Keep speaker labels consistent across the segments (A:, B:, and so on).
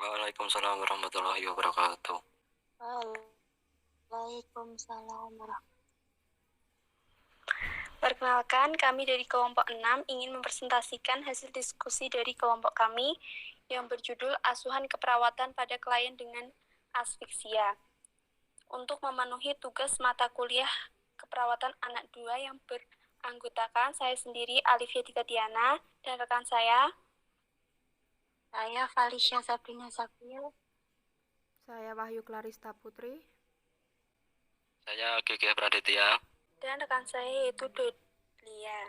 A: Waalaikumsalam warahmatullahi wabarakatuh.
B: Waalaikumsalam warahmatullahi. Perkenalkan, kami dari kelompok 6 ingin mempresentasikan hasil diskusi dari kelompok kami yang berjudul Asuhan Keperawatan pada Klien dengan Asfiksia. Untuk memenuhi tugas mata kuliah keperawatan anak 2 yang beranggotakan saya sendiri, Alifia Dikatiana, dan rekan saya Felicia Sabrina Sabil.
C: Saya Wahyu Clarista Putri.
A: Saya Gege Praditya.
B: Dan rekan saya yaitu Dodlia.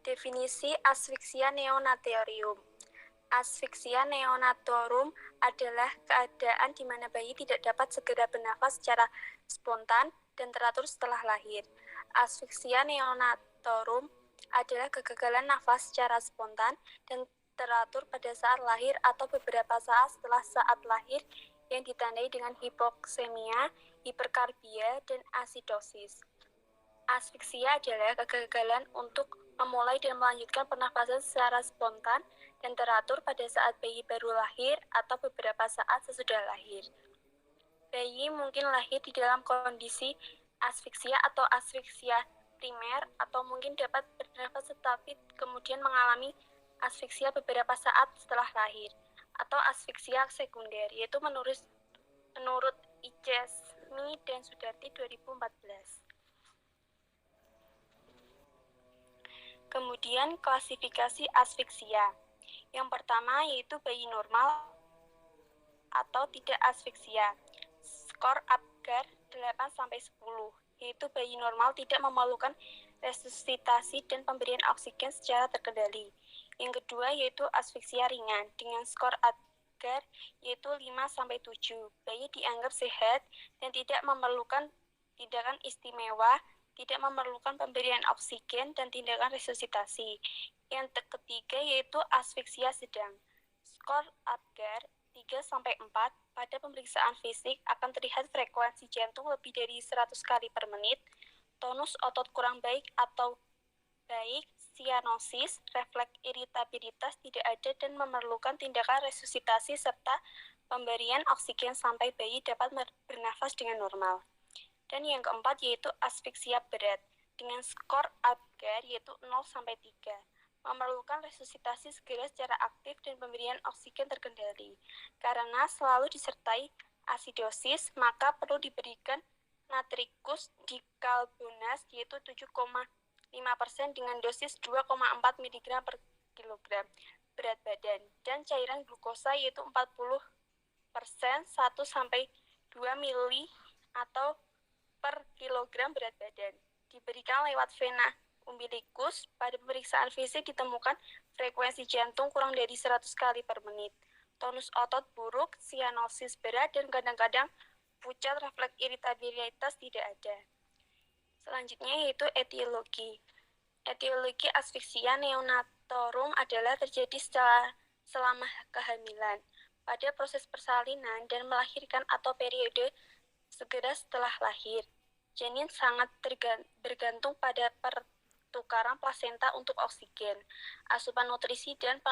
B: Definisi asfiksia neonatorium. Asfiksia neonatorum adalah keadaan di mana bayi tidak dapat segera bernafas secara spontan dan teratur setelah lahir. Asfiksia neonatorum adalah kegagalan nafas secara spontan dan teratur pada saat lahir atau beberapa saat setelah saat lahir yang ditandai dengan hipoksemia, hiperkarbia, dan asidosis. Asfiksia adalah kegagalan untuk memulai dan melanjutkan pernafasan secara spontan dan teratur pada saat bayi baru lahir atau beberapa saat sesudah lahir. Bayi mungkin lahir di dalam kondisi asfiksia atau asfiksia primer atau mungkin dapat bernafas tetapi kemudian mengalami asfiksia beberapa saat setelah lahir atau asfiksia sekunder, yaitu menurut Ijazmi dan Sudarti 2014. Kemudian klasifikasi asfiksia. Yang pertama yaitu bayi normal atau tidak asfiksia. Skor Apgar 8-10, yaitu bayi normal tidak memerlukan resusitasi dan pemberian oksigen secara terkendali. Yang kedua yaitu asfiksia ringan dengan skor Apgar yaitu 5-7. Bayi dianggap sehat dan tidak memerlukan tindakan istimewa, tidak memerlukan pemberian oksigen dan tindakan resusitasi. Yang ketiga yaitu asfiksia sedang. Skor Apgar 3-4, pada pemeriksaan fisik akan terlihat frekuensi jantung lebih dari 100 kali per menit, tonus otot kurang baik atau baik, sianosis, refleks iritabilitas tidak ada dan memerlukan tindakan resusitasi serta pemberian oksigen sampai bayi dapat bernafas dengan normal. Dan yang keempat yaitu asfiksia berat dengan skor Apgar yaitu 0-3. Memerlukan resusitasi segera secara aktif dan pemberian oksigen terkendali. Karena selalu disertai asidosis, maka perlu diberikan natrikus dikarbonat yaitu 7,5% dengan dosis 2,4 mg per kilogram berat badan, dan cairan glukosa yaitu 40% 1-2 ml atau per kilogram berat badan. Diberikan lewat vena umbilikus. Pada pemeriksaan fisik ditemukan frekuensi jantung kurang dari 100 kali per menit, tonus otot buruk, sianosis berat, dan kadang-kadang pucat, refleks iritabilitas tidak ada. Selanjutnya yaitu etiologi. Etiologi asfiksia neonatorum adalah terjadi selama kehamilan, pada proses persalinan dan melahirkan atau periode segera setelah lahir. Janin sangat bergantung pada pertukaran plasenta untuk oksigen, asupan nutrisi, dan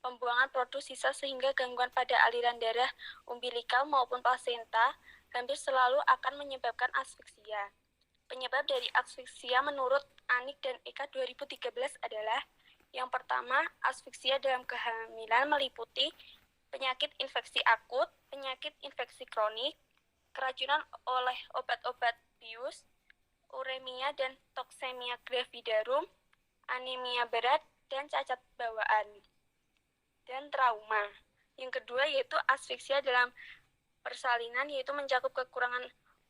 B: pembuangan produk sisa sehingga gangguan pada aliran darah umbilikal maupun plasenta hampir selalu akan menyebabkan asfiksia. Penyebab dari asfiksia menurut Anik dan Eka 2013 adalah yang pertama, asfiksia dalam kehamilan meliputi penyakit infeksi akut, penyakit infeksi kronik, keracunan oleh obat-obat bius, uremia dan toksemia gravidarum, anemia berat, dan cacat bawaan, dan trauma. Yang kedua yaitu asfiksia dalam persalinan, yaitu mencakup kekurangan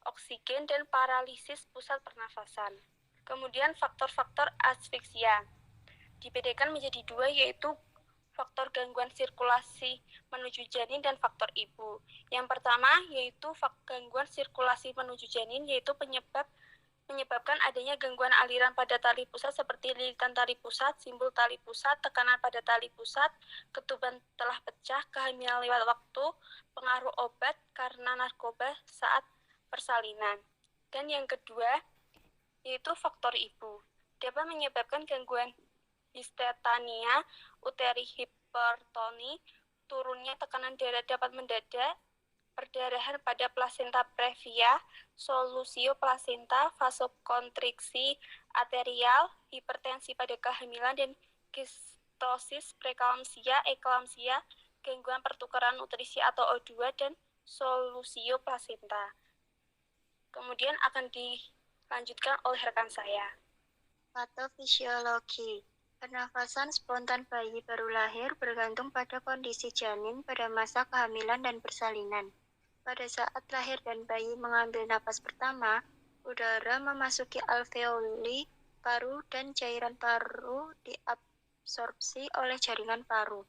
B: oksigen dan paralisis pusat pernafasan. Kemudian faktor-faktor asfiksia dibedakan menjadi dua, yaitu faktor gangguan sirkulasi menuju janin dan faktor ibu. Yang pertama yaitu gangguan sirkulasi menuju janin, yaitu menyebabkan adanya gangguan aliran pada tali pusat seperti lilitan tali pusat, simbol tali pusat, tekanan pada tali pusat, ketuban telah pecah, kehamilan lewat waktu, pengaruh obat karena narkoba saat persalinan. Dan yang kedua yaitu faktor ibu, dapat menyebabkan gangguan histerectomia, uteri hipertoni, turunnya tekanan darah dapat mendadak, perdarahan pada plasenta previa, solusio plasenta, vasokonstriksi arterial, hipertensi pada kehamilan, dan kistosis, preeklamsia, eklamsia, gangguan pertukaran nutrisi atau O2, dan solusio plasenta. Kemudian akan dilanjutkan oleh rekan saya.
D: Patofisiologi. Pernafasan spontan bayi baru lahir bergantung pada kondisi janin pada masa kehamilan dan persalinan. Pada saat lahir dan bayi mengambil napas pertama, udara memasuki alveoli paru dan cairan paru diabsorpsi oleh jaringan paru.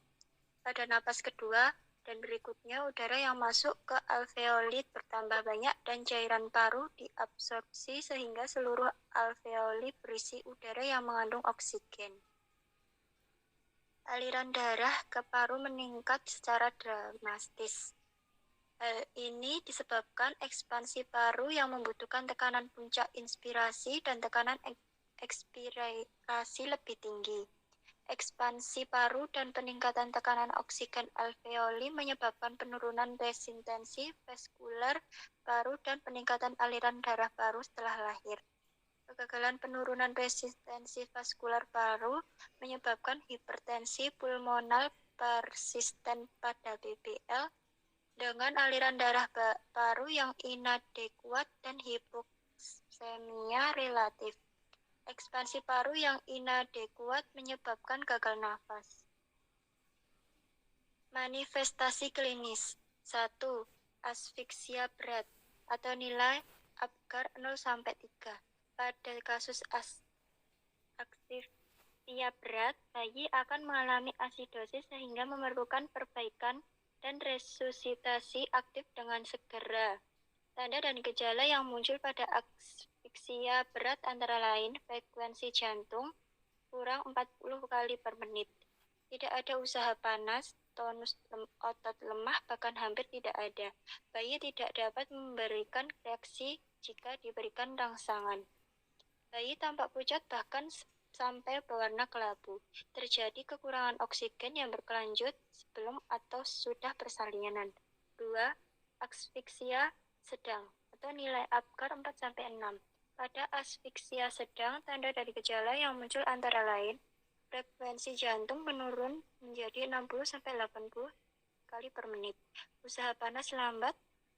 D: Pada napas kedua dan berikutnya, udara yang masuk ke alveoli bertambah banyak dan cairan paru diabsorpsi sehingga seluruh alveoli berisi udara yang mengandung oksigen. Aliran darah ke paru meningkat secara drastis. Hal ini disebabkan ekspansi paru yang membutuhkan tekanan puncak inspirasi dan tekanan ekspirasi lebih tinggi. Ekspansi paru dan peningkatan tekanan oksigen alveoli menyebabkan penurunan resistensi vaskular paru dan peningkatan aliran darah paru setelah lahir. Kegagalan penurunan resistensi vaskular paru menyebabkan hipertensi pulmonal persisten pada BBL dengan aliran darah paru yang inadekuat dan hipoksemia relatif. Ekspansi paru yang inadekuat menyebabkan gagal nafas. Manifestasi klinis. 1. Asfiksia berat atau nilai Apgar 0-3. Pada kasus asfiksia berat, bayi akan mengalami asidosis sehingga memerlukan perbaikan dan resusitasi aktif dengan segera. Tanda dan gejala yang muncul pada asfiksia berat antara lain frekuensi jantung kurang 40 kali per menit, tidak ada usaha panas, tonus otot lemah bahkan hampir tidak ada. Bayi tidak dapat memberikan reaksi jika diberikan rangsangan. Bayi tampak pucat bahkan sampai berwarna kelabu. Terjadi kekurangan oksigen yang berkelanjut sebelum atau sudah persalinan. 2. Asfiksia sedang atau nilai Apgar 4-6. Pada asfiksia sedang, tanda dari gejala yang muncul antara lain frekuensi jantung menurun menjadi 60-80 kali per menit. Usaha panas lambat,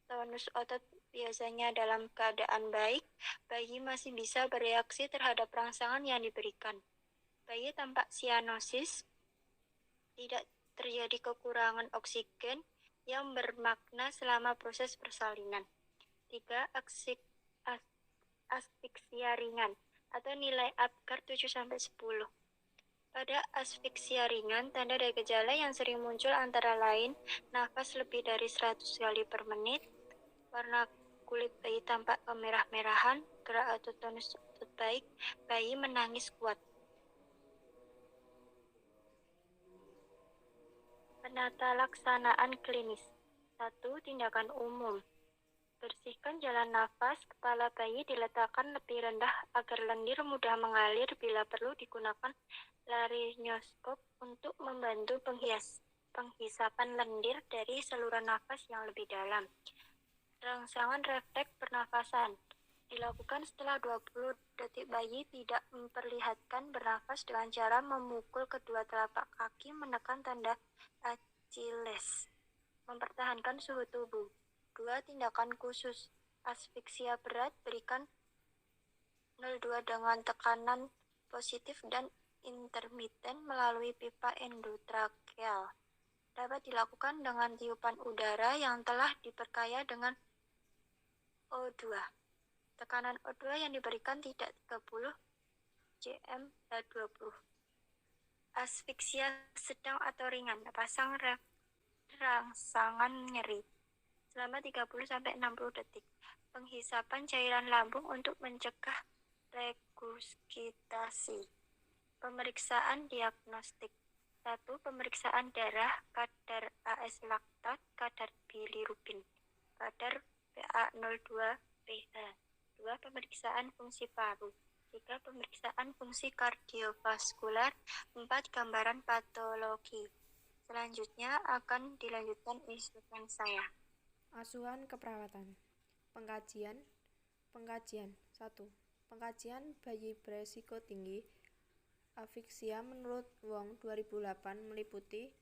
D: tonus otot biasanya dalam keadaan baik, bayi masih bisa bereaksi terhadap rangsangan yang diberikan. Bayi tampak sianosis, tidak terjadi kekurangan oksigen yang bermakna selama proses persalinan. 3. Asfiksia ringan atau nilai Apgar 7-10. Pada asfiksia ringan, tanda dan gejala yang sering muncul antara lain nafas lebih dari 100 kali per menit, warna kulit bayi tampak kemerah-merahan, gerak atau tonus otot baik, bayi menangis kuat. Penata laksanaan klinis. 1. Tindakan umum. Bersihkan jalan nafas, kepala bayi diletakkan lebih rendah agar lendir mudah mengalir. Bila perlu digunakan laryngoskop untuk membantu penghisapan lendir dari saluran nafas yang lebih dalam. Rangsangan refleks pernafasan dilakukan setelah 20 detik. Bayi tidak memperlihatkan bernafas dengan cara memukul kedua telapak kaki menekan tanda Achilles. Mempertahankan suhu tubuh. 2. Tindakan khusus. Asfiksia berat, berikan 0,2 dengan tekanan positif dan intermiten melalui pipa endotrakeal. Dapat dilakukan dengan tiupan udara yang telah diperkaya dengan O2. Tekanan O2 yang diberikan tidak 30 cm dan 20. Asfiksia sedang atau ringan, pasang rangsangan nyeri selama 30-60 detik. Penghisapan cairan lambung untuk mencegah regurgitasi. Pemeriksaan diagnostik. 1. Pemeriksaan darah, kadar AS laktat, kadar bilirubin, kadar PaO2 pH. 2. Pemeriksaan fungsi paru. 3. Pemeriksaan fungsi kardiovaskular. 4. Gambaran patologi. Selanjutnya akan dilanjutkan instrumen saya.
C: Asuhan keperawatan. Pengkajian. 1. Pengkajian bayi beresiko tinggi afiksia menurut Wong 2008 meliputi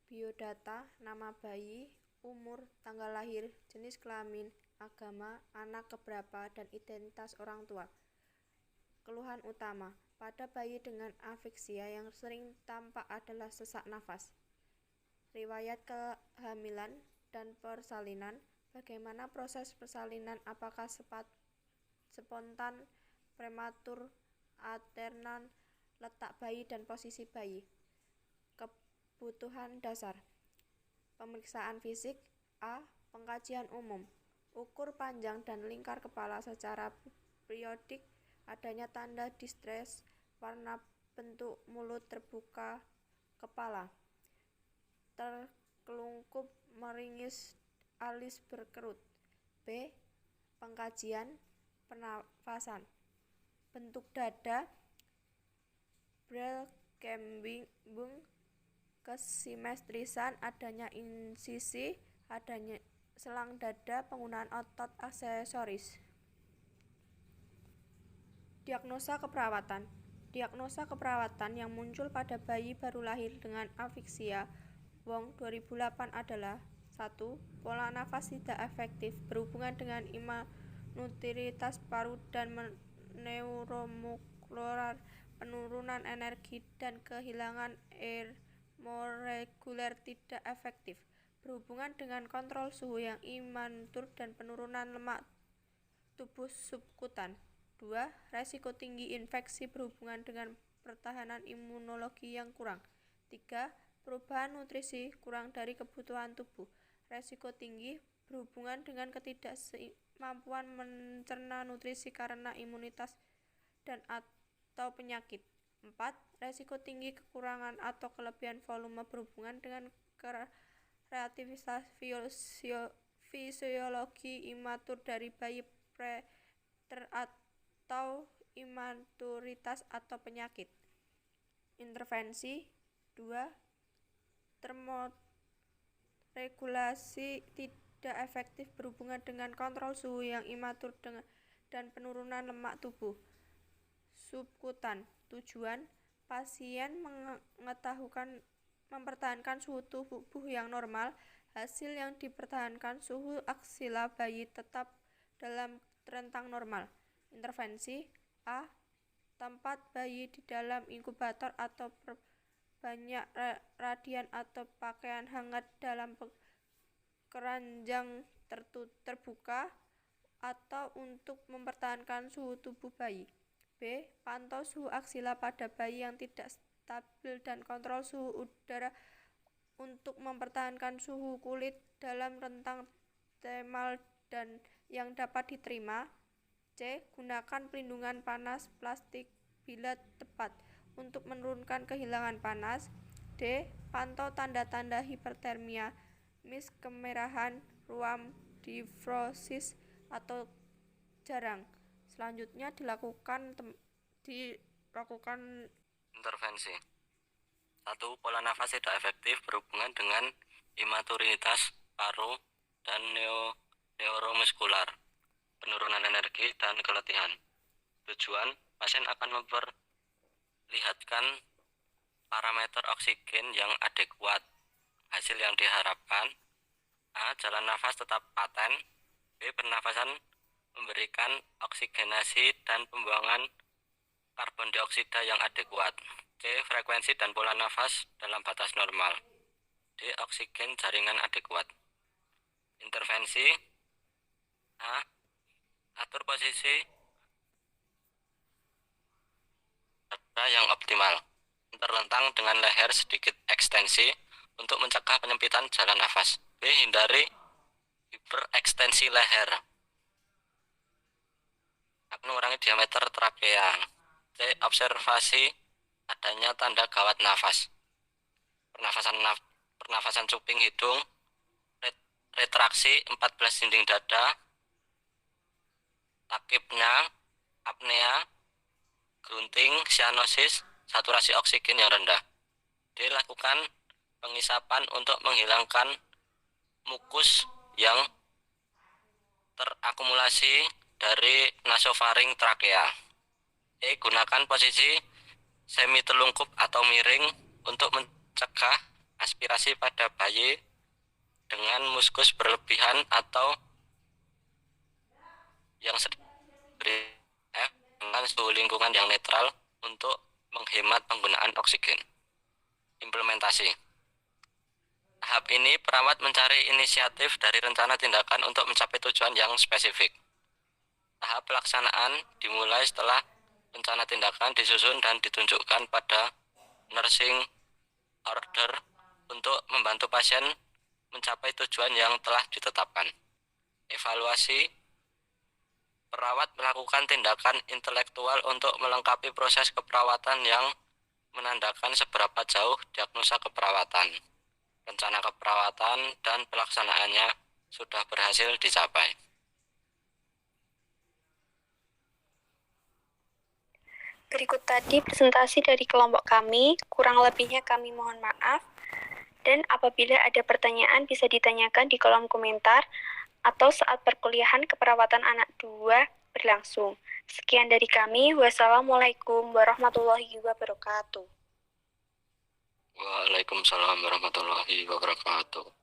C: biodata, nama bayi, umur, tanggal lahir, jenis kelamin, agama, anak keberapa, dan identitas orang tua. Keluhan utama pada bayi dengan afiksia yang sering tampak adalah sesak nafas. Riwayat kehamilan dan persalinan. Bagaimana proses persalinan? Apakah spontan, prematur, alternan, letak bayi dan posisi bayi. Kebutuhan dasar. Pemeriksaan fisik. A. Pengkajian umum. Ukur panjang dan lingkar kepala secara periodik, adanya tanda distres, warna bentuk mulut terbuka, kepala terkelungkup, meringis, alis berkerut. B. Pengkajian pernafasan. Bentuk dada, Braille kembung, kesimetrisan, adanya insisi, adanya selang dada, penggunaan otot aksesoris. Diagnosa keperawatan. Diagnosa keperawatan yang muncul pada bayi baru lahir dengan afiksia Wong 2008 adalah 1. Pola nafas tidak efektif berhubungan dengan imunotiritas paru dan neuromuskular, penurunan energi dan kehilangan termoreguler tidak efektif berhubungan dengan kontrol suhu yang imatur dan penurunan lemak tubuh subkutan. 2. Resiko tinggi infeksi berhubungan dengan pertahanan imunologi yang kurang. 3. Perubahan nutrisi kurang dari kebutuhan tubuh. Resiko tinggi berhubungan dengan ketidakmampuan mencerna nutrisi karena imunitas dan atau penyakit. 4. Resiko tinggi kekurangan atau kelebihan volume berhubungan dengan kreativitas fisiologi imatur dari bayi preter atau imaturitas atau penyakit. Intervensi. 2. Termoregulasi tidak efektif berhubungan dengan kontrol suhu yang imatur dan penurunan lemak tubuh subkutan. Tujuan pasien mempertahankan suhu tubuh yang normal. Hasil yang dipertahankan suhu aksila bayi tetap dalam rentang normal. Intervensi. A. Tempat bayi di dalam inkubator atau banyak radian atau pakaian hangat dalam keranjang terbuka atau untuk mempertahankan suhu tubuh bayi. B. Pantau suhu aksila pada bayi yang tidak stabil dan kontrol suhu udara untuk mempertahankan suhu kulit dalam rentang thermal dan yang dapat diterima. C. Gunakan pelindungan panas plastik bila tepat untuk menurunkan kehilangan panas. D. Pantau tanda-tanda hipertermia, kemerahan, ruam, difrosis atau jarang. Selanjutnya dilakukan
A: Intervensi. 1. Pola nafas tidak efektif berhubungan dengan imaturitas paru dan neuromuskular, penurunan energi dan keletihan. Tujuan pasien akan lihatkan parameter oksigen yang adekuat. Hasil yang diharapkan: A. Jalan nafas tetap paten. B. Pernafasan memberikan oksigenasi dan pembuangan karbon dioksida yang adekuat. C. Frekuensi dan pola nafas dalam batas normal. D. Oksigen jaringan adekuat. Intervensi. A. Atur posisi yang optimal, terlentang dengan leher sedikit ekstensi untuk mencegah penyempitan jalan nafas. B. Hindari hiperekstensi leher, mengurangi diameter trakea. C. Observasi adanya tanda gawat nafas, pernafasan cuping hidung, retraksi 14 dinding dada, takipnya, apnea, grunting, sianosis, saturasi oksigen yang rendah. D. Lakukan pengisapan untuk menghilangkan mukus yang terakumulasi dari nasofaring trakea. E. Gunakan posisi semi telungkup atau miring untuk mencegah aspirasi pada bayi dengan muskus berlebihan atau yang beri F dengan suhu lingkungan yang netral untuk menghemat penggunaan oksigen. Implementasi. Tahap ini perawat mencari inisiatif dari rencana tindakan untuk mencapai tujuan yang spesifik. Tahap pelaksanaan dimulai setelah rencana tindakan disusun dan ditunjukkan pada nursing order untuk membantu pasien mencapai tujuan yang telah ditetapkan. Evaluasi. Perawat melakukan tindakan intelektual untuk melengkapi proses keperawatan yang menandakan seberapa jauh diagnosa keperawatan, rencana keperawatan, dan pelaksanaannya sudah berhasil dicapai.
B: Berikut tadi presentasi dari kelompok kami, kurang lebihnya kami mohon maaf, dan apabila ada pertanyaan bisa ditanyakan di kolom komentar atau saat perkuliahan keperawatan anak 2 berlangsung. Sekian dari kami, wassalamualaikum warahmatullahi wabarakatuh.
A: Waalaikumsalam warahmatullahi wabarakatuh.